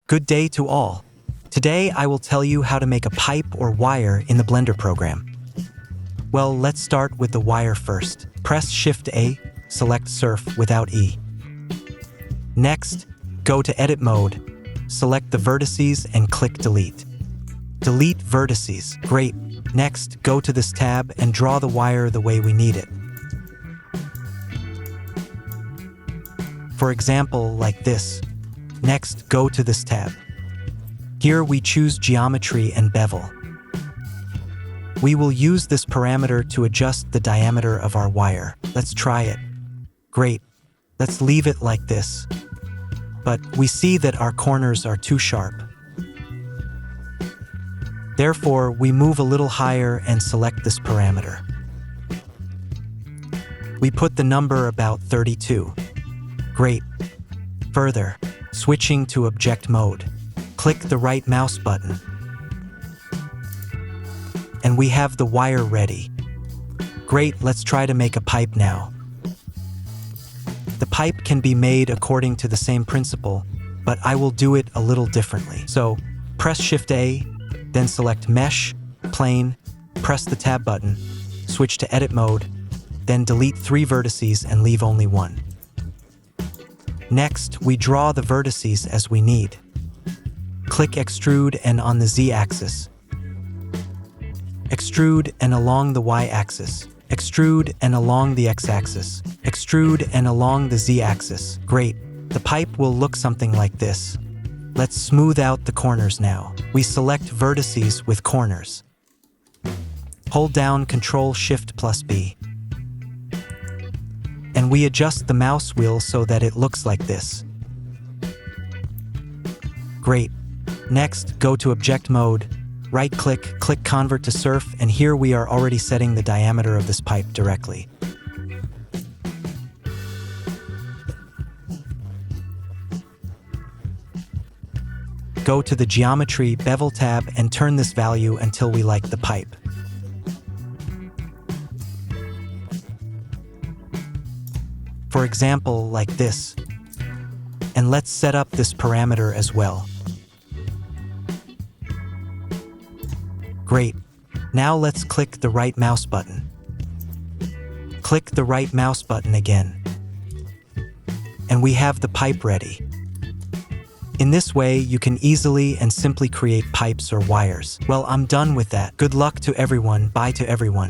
Good day to all. Today I will tell you how to make a pipe or wire in the Blender program. Well, let's start with the wire first. Press Shift A, select Surf without E. Next, go to Edit Mode, select the vertices and click Delete. Delete vertices. Great. Next, go to this tab and draw the wire the way we need it. For example, like this. Next, go to this tab. Here we choose Geometry and Bevel. We will use this parameter to adjust the diameter of our wire. Let's try it. Great. Let's leave it like this. But we see that our corners are too sharp. Therefore, we move a little higher and select this parameter. We put the number about 32. Great. Further, switching to object mode. Click the right mouse button. And we have the wire ready. Great, let's try to make a pipe now. The pipe can be made according to the same principle, but I will do it a little differently. So, press Shift A, then select Mesh, Plane, press the Tab button, switch to Edit Mode, then delete 3 vertices and leave only 1. Next, we draw the vertices as we need. Click Extrude and on the Z-axis. Extrude and along the Y-axis. Extrude and along the X-axis. Extrude and along the Z-axis. Great. The pipe will look something like this. Let's smooth out the corners now. We select vertices with corners. Hold down Ctrl-Shift+B. And we adjust the mouse wheel so that it looks like this. Great. Next, go to Object Mode, right-click, click Convert to Surf, and here we are already setting the diameter of this pipe directly. Go to the Geometry Bevel tab and turn this value until we like the pipe. For example, like this. And let's set up this parameter as well. Great. Now let's click the right mouse button. Click the right mouse button again. And we have the pipe ready. In this way, you can easily and simply create pipes or wires. Well, I'm done with that. Good luck to everyone. Bye to everyone.